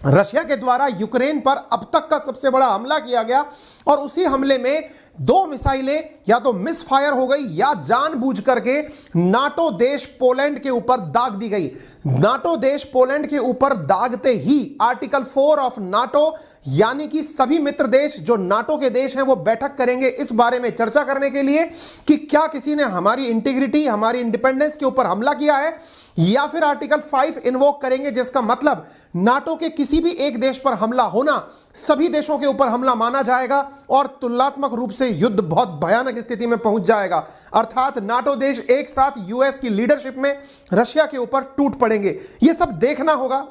Russia के द्वारा Ukraine पर अब तक का सबसे बड़ा हमला किया गया और उसी हमले में 2 मिसाइलें या तो मिस फायर हो गई या जानबूझ करके नाटो देश पोलैंड के ऊपर दाग दी गई। नाटो देश पोलैंड के ऊपर दागते ही आर्टिकल 4 ऑफ नाटो यानी कि सभी मित्र देश जो नाटो के देश हैं वो बैठक करेंगे इस बारे में चर्चा करने के लिए कि क्या किसी ने हमारी इंटीग्रिटी, हमारी इंडिपेंडेंस के ऊपर हमला किया है, या फिर आर्टिकल 5 इन्वोक करेंगे जिसका मतलब नाटो के किसी भी एक देश पर हमला होना सभी देशों के ऊपर हमला माना जाएगा और तुलनात्मक रूप से युद्ध बहुत भयानक स्थिति में पहुंच जाएगा। अर्थात नाटो देश एक साथ यूएस की लीडरशिप में रशिया के ऊपर टूट पड़ेंगे। यह सब देखना होगा।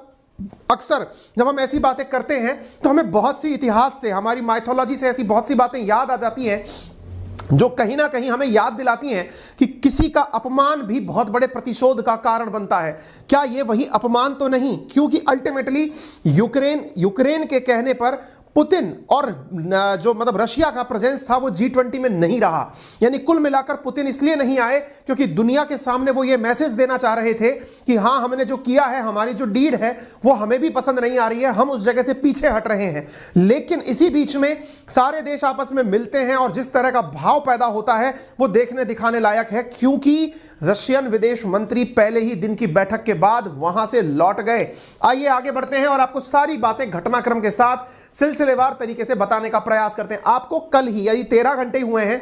अक्सर जब हम ऐसी बातें करते हैं तो हमें बहुत सी इतिहास से, हमारी माइथोलॉजी से ऐसी बहुत सी बातें याद आ जाती हैं जो कहीं ना कहीं हमें याद दिलाती हैं कि किसी का अपमान भी बहुत बड़े प्रतिशोध का कारण बनता है। क्या यह वही अपमान तो नहीं? क्योंकि अल्टीमेटली यूक्रेन के कहने पर पुतिन और जो मतलब रशिया का प्रेजेंस था वो G20 में नहीं रहा। यानी कुल मिलाकर पुतिन इसलिए नहीं आए क्योंकि दुनिया के सामने वो ये मैसेज देना चाह रहे थे कि हां, हमने जो किया है, हमारी जो डीड है वो हमें भी पसंद नहीं आ रही है, हम उस जगह से पीछे हट रहे हैं। लेकिन इसी बीच में सारे देश आपस में मिलते हैं और जिस तरह का भाव पैदा होता है वो देखने दिखाने लायक है, क्योंकि रशियन विदेश मंत्री पहले ही दिन की बैठक के बाद वहां से लौट गए। आइए आगे बढ़ते हैं और आपको सारी बातें घटनाक्रम के साथ सिलसिलेवार तरीके से बताने का प्रयास करते हैं। आपको कल ही, यानी 13 घंटे हुए हैं,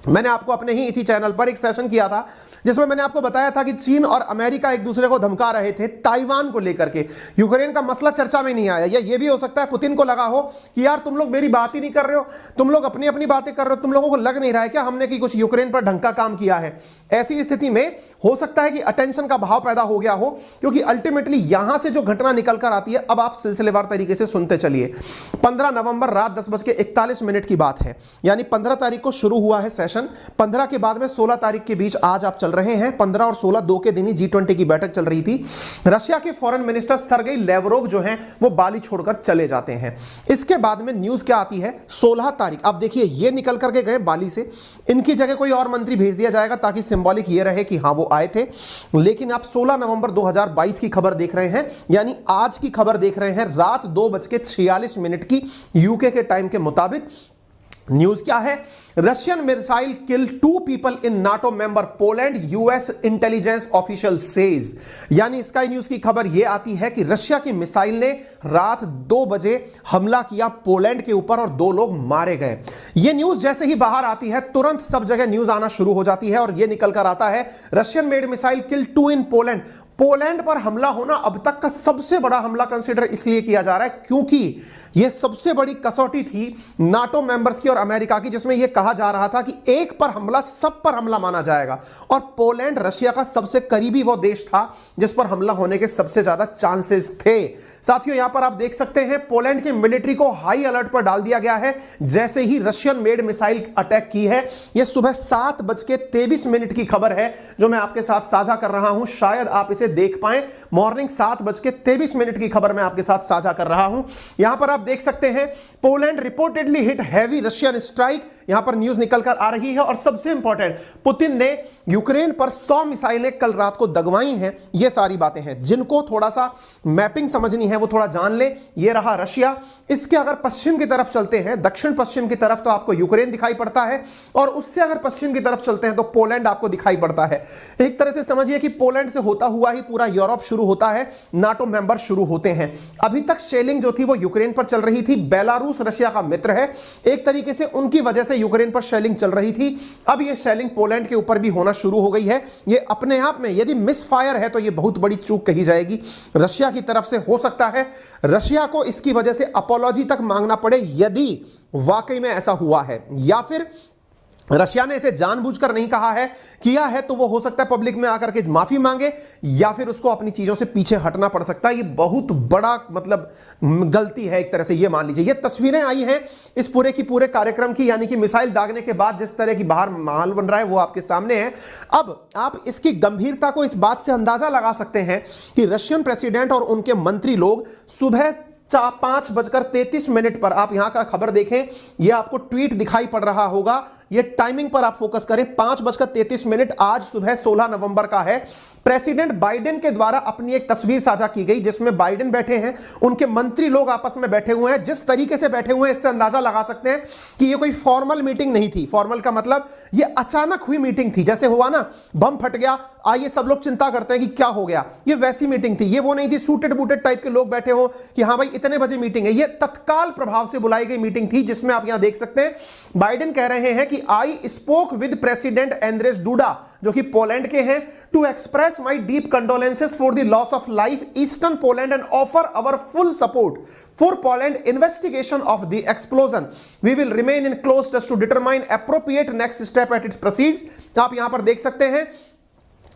मैंने आपको अपने ही इसी चैनल पर एक सेशन किया था जिसमें मैंने आपको बताया था कि चीन और अमेरिका एक दूसरे को धमका रहे थे ताइवान को लेकर के। यूक्रेन का मसला चर्चा में नहीं आया। या ये भी हो सकता है पुतिन को लगा हो कि यार तुम लोग मेरी बात ही नहीं कर रहे हो, तुम लोग अपनी अपनी बातें कर रहे हो, तुम लोगों को लग नहीं रहा है क्या हमने कि कुछ यूक्रेन पर ढंग का काम किया है। ऐसी स्थिति में हो सकता है कि अटेंशन का भाव पैदा हो गया हो, क्योंकि अल्टीमेटली यहां से जो घटना निकल कर आती है, अब आप सिलसिलेवार तरीके से सुनते चलिए। 15 नवंबर रात 10:41 की बात है, यानी 15 तारीख को शुरू हुआ है सेशन। 15 के बाद में 16 तारीख के बीच आज आप चल रहे हैं। 15 और 16 दो के दिन ही G20 की बैठक चल रही थी। रशिया के फॉरेन मिनिस्टर सर्गेई लेवरोव जो हैं वो बाली छोड़कर चले जाते हैं। इसके बाद में न्यूज क्या आती है, 16 तारीख, आप देखिए ये निकल करके गए बाली से, इनकी जगह कोई और मंत्री भेज दिया जाएगा ताकि सिंबॉलिक ये रहे कि हां वो आए थे। लेकिन आप 16 नवंबर 2022 की खबर देख रहे हैं, यानी आज की खबर देख रहे हैं रात 2:46 की यूके के टाइम के मुताबिक। न्यूज क्या है, रशियन मिसाइल किल 2 पीपल इन NATO member Poland, US intelligence official says. यानी स्काई न्यूज की खबर यह आती है कि रशिया की मिसाइल ने रात 2 बजे हमला किया पोलैंड के ऊपर और 2 लोग मारे गए। यह न्यूज जैसे ही बाहर आती है तुरंत सब जगह न्यूज आना शुरू हो जाती है और यह निकल कर आता है Russian made missile kill 2 in Poland. Poland पर हमला होना अब तक का सबसे बड़ा हमला कंसीडर इसलिए किया जा रहा है क्योंकि यह सबसे बड़ी कसौटी थी नाटो मेंबर्स की और अमेरिका की, जिसमें यह कहा जा रहा था कि एक पर हमला सब पर हमला माना जाएगा और पोलैंड रशिया का सबसे करीबी वो देश था जिस पर हमला होने के सबसे ज्यादा चांसेस थे। साथियों, यहां पर आप देख सकते हैं पोलैंड की मिलिट्री को हाई अलर्ट पर डाल दिया गया है जैसे ही रशियन मेड मिसाइल अटैक की है। यह सुबह 7:23 की खबर है जो मैं आपके साथ साझा कर रहा हूं, शायद आप इसे देख पाएं। मॉर्निंग 7:23 की खबर मैं आपके साथ साझा कर रहा हूं। यहां पर आप देख सकते हैं Poland reportedly hit heavy Russian strike, यहां पर न्यूज निकल कर आ रही है। और सबसे इंपॉर्टेंट, पुतिन ने यूक्रेन पर 100 मिसाइलें कल रात को दगवाई हैं। यह सारी बातें हैं, जिनको थोड़ा सा मैपिंग समझनी है वो थोड़ा जान ले। यह रहा रशिया। इसके अगर पश्चिम की तरफ चलते हैं, दक्षिण पश्चिम की तरफ, तो आपको यूक्रेन दिखाई पड़ता है और उससे अगर पश्चिम की तरफ चलते हैं तो पोलैंड आपको दिखाई पड़ता है। एक तरह से समझिए कि पोलैंड से होता हुआ ही पूरा यूरोप शुरू होता है, नाटो मेंबर शुरू होते हैं। अभी तक शेलिंग जो थी वो यूक्रेन पर चल रही थी। बेलारूस रशिया का मित्र है, एक तरीके से उनकी वजह से यूक्रेन पर शेलिंग चल रही थी। अब यह शेलिंग पोलैंड के ऊपर भी होना शुरू हो गई है। यह अपने आप में यदि मिस फायर है तो यह बहुत बड़ी चूक कही जाएगी रशिया की तरफ से। हो सकता है रशिया को इसकी वजह से अपॉलॉजी तक मांगना पड़े यदि वाकई में ऐसा हुआ है, या फिर रशिया ने इसे जानबूझकर नहीं कहा है, किया है तो वो हो सकता है पब्लिक में आकर के माफी मांगे या फिर उसको अपनी चीजों से पीछे हटना पड़ सकता है। ये बहुत बड़ा मतलब गलती है एक तरह से, ये मान लीजिए। ये तस्वीरें आई हैं इस पूरे की पूरे कार्यक्रम की, यानी कि मिसाइल दागने के बाद जिस तरह की बाहर माहौल बन रहा है वो आपके सामने है। अब आप इसकी गंभीरता को इस बात से अंदाजा लगा सकते हैं कि रशियन प्रेसिडेंट और उनके मंत्री लोग सुबह 5:33 पर, आप यहां का खबर देखें, यह आपको ट्वीट दिखाई पड़ रहा होगा, ये टाइमिंग पर आप फोकस करें, 5:33 आज सुबह 16 नवंबर का है। प्रेसिडेंट बाइडेन के द्वारा अपनी एक तस्वीर साझा की गई जिसमें बाइडेन बैठे हैं, उनके मंत्री लोग आपस में बैठे हुए हैं। जिस तरीके से बैठे हुए हैं इससे अंदाजा लगा सकते हैं कि ये कोई फॉर्मल मीटिंग नहीं थी। फॉर्मल का मतलब ये अचानक हुई मीटिंग थी, जैसे हुआ ना बम फट गया, आइए सब लोग चिंता करते हैं कि क्या हो गया, ये वैसी मीटिंग थी। ये वो नहीं थी सूटेड बूटेड टाइप के लोग बैठे हो कि हाँ भाई इतने बजे मीटिंग है। ये तत्काल प्रभाव से बुलाई गई मीटिंग थी जिसमें आप यहां देख सकते हैं बाइडेन कह रहे हैं कि I spoke with president Andrzej Duda, जो कि पोलैंड के हैं, to express my deep condolences for the loss of life eastern Poland and offer our full support for Poland investigation of the explosion. We will remain in close touch to determine appropriate next step at its proceeds. आप यहां पर देख सकते हैं,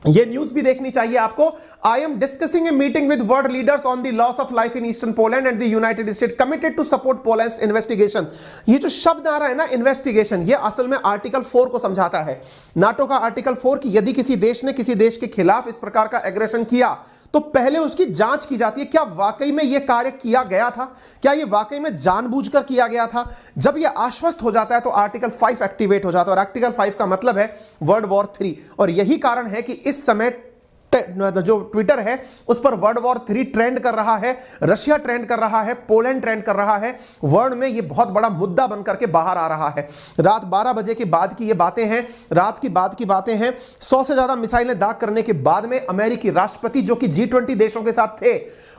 ये news भी देखनी चाहिए आपको। I am discussing a meeting with world leaders on the loss of life in eastern Poland and the United State committed to support Poland's investigation. ये जो शब्द आ रहा है ना इन्वेस्टिगेशन, ये असल में आर्टिकल 4 को समझाता है, नाटो का आर्टिकल 4 कि यदि किसी देश ने किसी देश के खिलाफ इस प्रकार का एग्रेशन किया तो पहले उसकी जांच की जाती है, क्या वाकई में यह कार्य किया गया था, क्या यह वाकई में जानबूझकर किया गया था। जब यह आश्वस्त हो जाता है तो आर्टिकल 5 एक्टिवेट हो जाता है, और आर्टिकल 5 का मतलब है वर्ल्ड वॉर 3। और यही कारण है कि इस समय जो ट्विटर है उस पर वर्ल्ड वॉर 3 ट्रेंड कर रहा है, रशिया ट्रेंड कर रहा है, पोलैंड ट्रेंड कर रहा है। वर्ल्ड में यह बहुत बड़ा मुद्दा बनकर के बाहर आ रहा है। रात 12 बजे के बाद की ये बातें हैं, रात की बात की बातें हैं। 100 से ज्यादा मिसाइलें दाग करने के बाद में अमेरिकी राष्ट्रपति जो कि G20 देशों के साथ थे,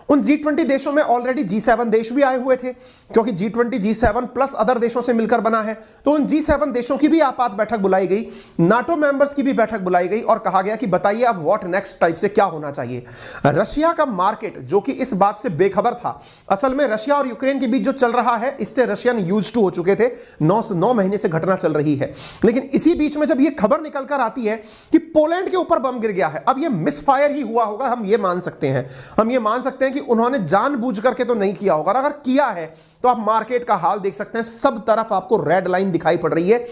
उन G20 देशों में ऑलरेडी G7 देश भी आए हुए थे, क्योंकि G20 G7 प्लस अदर देशों से मिलकर बना है। तो उन G7 देशों की भी आपात बैठक बुलाई गई, नाटो मेंबर्स की भी बैठक बुलाई गई और कहा गया कि बताइए अब व्हाट नेक्स्ट टाइप से क्या होना चाहिए। रशिया का मार्केट जो कि इस बात से बेखबर था, असल में रशिया और यूक्रेन के बीच जो चल रहा है इससे रशियन यूज्ड टू हो चुके थे। 9 महीने से घटना चल रही है, लेकिन इसी बीच में जब यह खबर निकल कर आती है कि पोलैंड के ऊपर बम गिर गया है, अब यह मिसफायर ही हुआ होगा, हम ये मान सकते हैं, हम ये मान सकते हैं कि उन्होंने जानबूझ करके तो नहीं किया होगा। अगर किया है तो आप मार्केट का हाल देख सकते हैं, सब तरफ आपको रेड लाइन दिखाई पड़ रही है।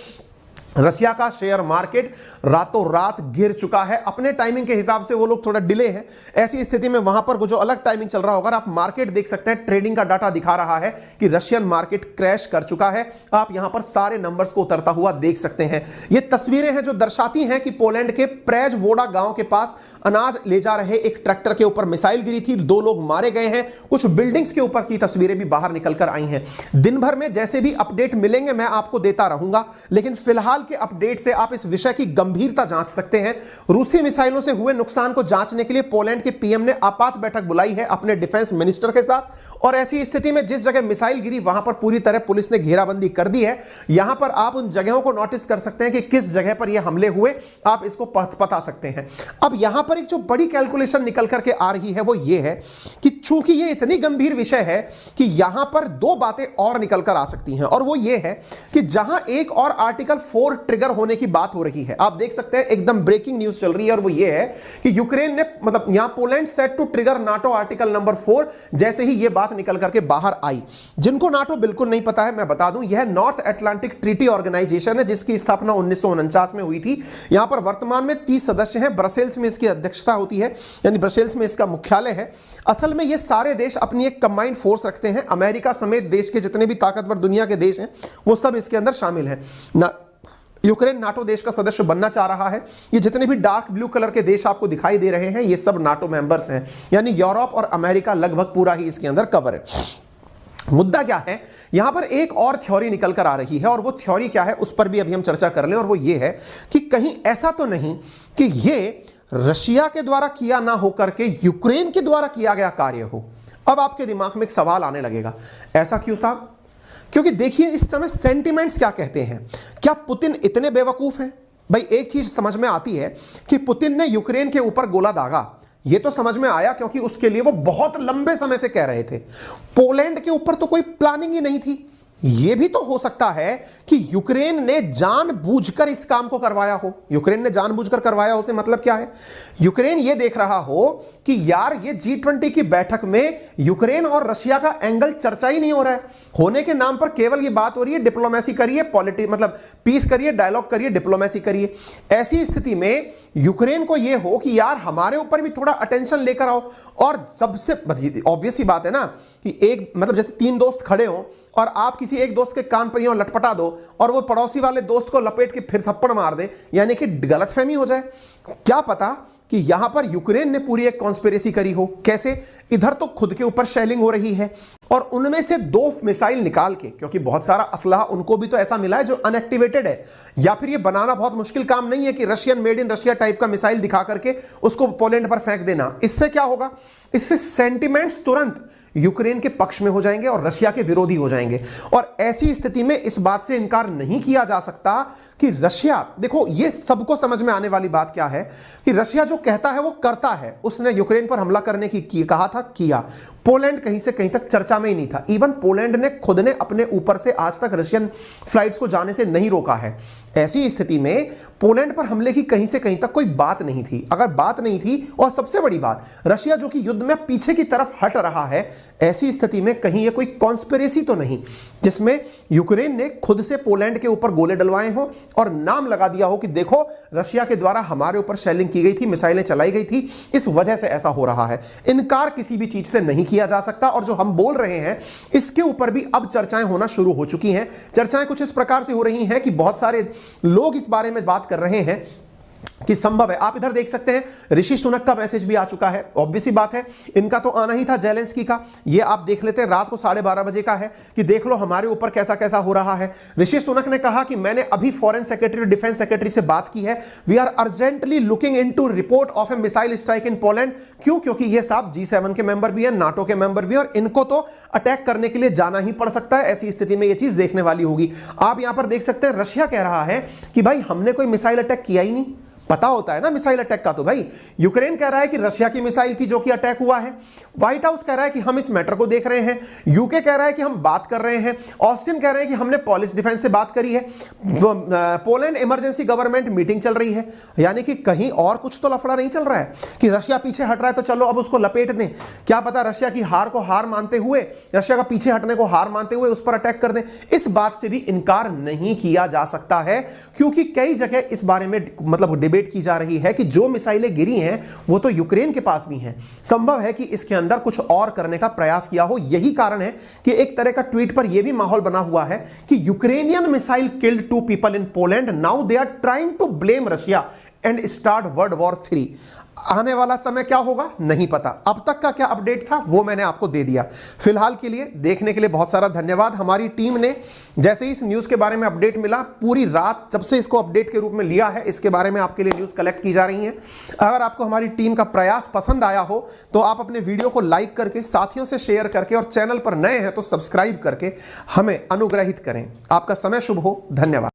रशिया का शेयर मार्केट रातों रात गिर चुका है। अपने टाइमिंग के हिसाब से वो लोग थोड़ा डिले हैं, ऐसी स्थिति में वहां पर जो अलग टाइमिंग चल रहा होगा, आप मार्केट देख सकते हैं, ट्रेडिंग का डाटा दिखा रहा है कि रशियन मार्केट क्रैश कर चुका है। आप यहां पर सारे नंबर्स को उतरता हुआ देख सकते हैं। ये तस्वीरें हैं जो दर्शाती हैं कि पोलैंड के प्रेजवोडा गांव के पास अनाज ले जा रहे एक ट्रैक्टर के ऊपर मिसाइल गिरी थी, 2 लोग मारे गए हैं। कुछ बिल्डिंग्स के ऊपर की तस्वीरें भी बाहर निकलकर आई हैं। दिन भर में जैसे भी अपडेट मिलेंगे मैं आपको देता रहूंगा, लेकिन फिलहाल के अपडेट से आप इस विषय की गंभीरता जांच सकते हैं। रूसी मिसाइलों से हुए नुकसान को जांचने के लिए पोलैंड के पीएम ने आपात बैठक बुलाई है अपने डिफेंस मिनिस्टर के साथ, और ऐसी स्थिति में जिस जगह मिसाइल गिरी वहां पर पूरी तरह पुलिस ने घेराबंदी कर दी है। यहां पर आप उन जगहों को नोटिस कर सकते हैं कि किस जगह पर यह हमले हुए, आप इसको बता सकते हैं। अब यहां पर एक जो बड़ी कैलकुलेशन निकल करके आ रही है वो ये है कि चूंकि यह इतनी गंभीर विषय है कि यहां पर 2 बातें और निकल कर आ सकती हैं, और वो ये है कि जहां एक और आर्टिकल 4 ट्रिगर होने की बात हो रही है, आप देख सकते हैं एकदम ब्रेकिंग न्यूज चल रही है, और वो ये है कि यूक्रेन ने मतलब यहां Poland set to trigger NATO article number 4। जैसे ही यह बात निकल करके बाहर आई, जिनको नाटो बिल्कुल नहीं पता है मैं बता दूं, यह नॉर्थ अटलांटिक ट्रीटी ऑर्गेनाइजेशन है जिसकी स्थापना 1949 में हुई थी। यहां पर वर्तमान में 30 सदस्य हैं, ब्रसेल्स में इसकी अध्यक्षता होती है, यानी ब्रसेल्स में इसका मुख्यालय है। असल में ये सारे देश अपनी एक कंबाइंड फोर्स रखते हैं, अमेरिका समेत देश के जितने भी ताकतवर दुनिया के देश हैं वो सब इसके अंदर शामिल हैं। यूक्रेन नाटो देश का सदस्य बनना चाह रहा है। ये जितने भी डार्क ब्लू कलर के देश आपको दिखाई दे रहे हैं ये सब नाटो मेंबर्स हैं, यानी यूरोप और अमेरिका लगभग पूरा ही इसके अंदर कवर है। मुद्दा क्या है, यहां पर एक और थ्योरी निकल कर आ रही है, और वो थ्योरी क्या है उस पर भी अभी हम चर्चा कर लें, और वो ये है कि कहीं ऐसा तो नहीं कि ये रशिया के द्वारा किया ना होकर के यूक्रेन के द्वारा किया गया कार्य हो। अब आपके दिमाग में एक सवाल आने लगेगा, ऐसा क्यों साहब? क्योंकि देखिए इस समय सेंटिमेंट्स क्या कहते हैं। क्या पुतिन इतने बेवकूफ हैं? भाई एक चीज समझ में आती है कि पुतिन ने यूक्रेन के ऊपर गोला दागा, ये तो समझ में आया क्योंकि उसके लिए वो बहुत लंबे समय से कह रहे थे। पोलैंड के ऊपर तो कोई प्लानिंग ही नहीं थी। यह भी तो हो सकता है कि यूक्रेन ने जानबूझकर इस काम को करवाया हो। यूक्रेन ने जानबूझकर करवाया हो से मतलब क्या है? यूक्रेन यह देख रहा हो कि यार ये G20 की बैठक में यूक्रेन और रशिया का एंगल चर्चा ही नहीं हो रहा है, होने के नाम पर केवल ये बात हो रही है डिप्लोमेसी करिए, पॉलिटिक्स मतलब पीस करिए, डायलॉग करिए, डिप्लोमेसी करिए। ऐसी स्थिति में यूक्रेन को यह हो कि यार हमारे ऊपर भी थोड़ा अटेंशन लेकर आओ। और सबसे ऑब्वियस सी बात है ना कि एक मतलब जैसे 3 दोस्त खड़े हो और आप किसी एक दोस्त के कान पर यूं लटपटा दो और वो पड़ोसी वाले दोस्त को लपेट के फिर थप्पड़ मार दे, यानी कि गलतफहमी हो जाए। क्या पता कि यहां पर यूक्रेन ने पूरी एक कॉन्स्पिरेसी करी हो। कैसे? इधर तो खुद के ऊपर शेलिंग हो रही है और उनमें से 2 मिसाइल निकाल के, क्योंकि बहुत सारा असलहा उनको भी तो ऐसा मिला है जो अनएक्टिवेटेड है, या फिर ये बनाना बहुत मुश्किल काम नहीं है कि Russian made in Russia type का मिसाइल दिखा करके उसको पोलैंड पर फेंक देना। इससे क्या होगा? इससे सेंटिमेंट्स तुरंत यूक्रेन के पक्ष में हो जाएंगे और रशिया के विरोधी हो जाएंगे। और ऐसी स्थिति में इस बात से इनकार नहीं किया जा सकता कि रशिया, देखो ये सबको समझ में आने वाली बात क्या है कि रशिया जो कहता है वो करता है। उसने यूक्रेन पर हमला करने की कहा था, किया। पोलैंड कहीं से कहीं तक चर्चा में ही नहीं था। इवन पोलैंड ने खुद ने अपने ऊपर से आज तक रशियन फ्लाइट्स को जाने से नहीं रोका है। ऐसी स्थिति में पोलैंड पर हमले की कहीं से कहीं तक कोई बात नहीं थी। अगर बात नहीं थी, और सबसे बड़ी बात, रशिया जो कि युद्ध में पीछे की तरफ हट रहा है, ऐसी स्थिति में कहीं ये कोई कॉन्स्पिरेसी तो नहीं जिसमें यूक्रेन ने खुद से पोलैंड के ऊपर गोले डलवाए हो और नाम लगा दिया हो कि देखो रशिया के द्वारा हमारे ऊपर शेलिंग की गई थी, मिसाइलें चलाई गई थी, इस वजह से ऐसा हो रहा है। इनकार किसी भी चीज से नहीं किया जा सकता। और जो हम बोल रहे हैं इसके ऊपर भी अब चर्चाएं होना शुरू हो चुकी हैं। चर्चाएं कुछ इस प्रकार से हो रही हैं कि बहुत सारे लोग इस बारे में बात कर रहे हैं कि संभव है, आप इधर देख सकते हैं ऋषि सुनक का मैसेज भी आ चुका है। ऑब्वियस सी बात है, इनका तो आना ही था जेलेंस्की का। ये आप देख लेते हैं, रात को 12:30 बजे का है कि देख लो हमारे ऊपर कैसा कैसा हो रहा है। ऋषि सुनक ने कहा कि मैंने अभी फॉरेन सेक्रेटरी, डिफेंस सेक्रेटरी से बात की है। We are urgently looking into report of a missile strike in Poland. क्यों? क्योंकि ये साहब G7 के मेंबर भी है, नाटो के मेंबर भी है, और इनको तो अटैक करने के लिए जाना ही पड़ सकता है। ऐसी स्थिति में ये चीज देखने वाली होगी। आप यहां पर देख सकते हैं रशिया कह रहा है कि भाई हमने कोई मिसाइल अटैक किया ही नहीं। पता होता है ना मिसाइल अटैक का। तो भाई यूक्रेन कह रहा है कि रशिया की मिसाइल थी जो कि अटैक हुआ है। व्हाइट हाउस कह रहा है कि हम इस मैटर को देख रहे हैं। यूके कह रहा है कि हम बात कर रहे हैं। ऑस्टिन कह रहे हैं कि हमने पोलिश डिफेंस से बात करी है। पोलैंड इमरजेंसी गवर्नमेंट मीटिंग चल रही है। यानी कि कहीं और कुछ तो लफड़ा नहीं चल रहा है कि रशिया पीछे हट रहा है तो चलो अब उसको लपेट दें। क्या पता रशिया की हार को हार मानते हुए, रशिया का पीछे हटने को हार मानते हुए उस पर अटैक कर दें। इस बात से भी इनकार नहीं किया जा सकता है, क्योंकि कई जगह इस बारे में मतलब डिबेट की जा रही है कि जो मिसाइलें गिरी हैं वो तो यूक्रेन के पास भी हैं। संभव है कि इसके अंदर कुछ और करने का प्रयास किया हो। यही कारण है कि एक तरह का ट्वीट पर यह भी माहौल बना हुआ है कि Ukrainian missile killed 2 people in Poland, now they are trying to blame Russia and start world war 3। आने वाला समय क्या होगा नहीं पता। अब तक का क्या अपडेट था वो मैंने आपको दे दिया। फिलहाल के लिए देखने के लिए बहुत सारा धन्यवाद। हमारी टीम ने जैसे ही इस न्यूज़ के बारे में अपडेट मिला, पूरी रात जब से इसको अपडेट के रूप में लिया है, इसके बारे में आपके लिए न्यूज़ कलेक्ट की जा रही है। अगर आपको हमारी टीम का प्रयास पसंद आया हो तो आप अपने वीडियो को लाइक करके, साथियों से शेयर करके, और चैनल पर नए हैं तो सब्सक्राइब करके हमें अनुग्रहित करें। आपका समय शुभ हो। धन्यवाद।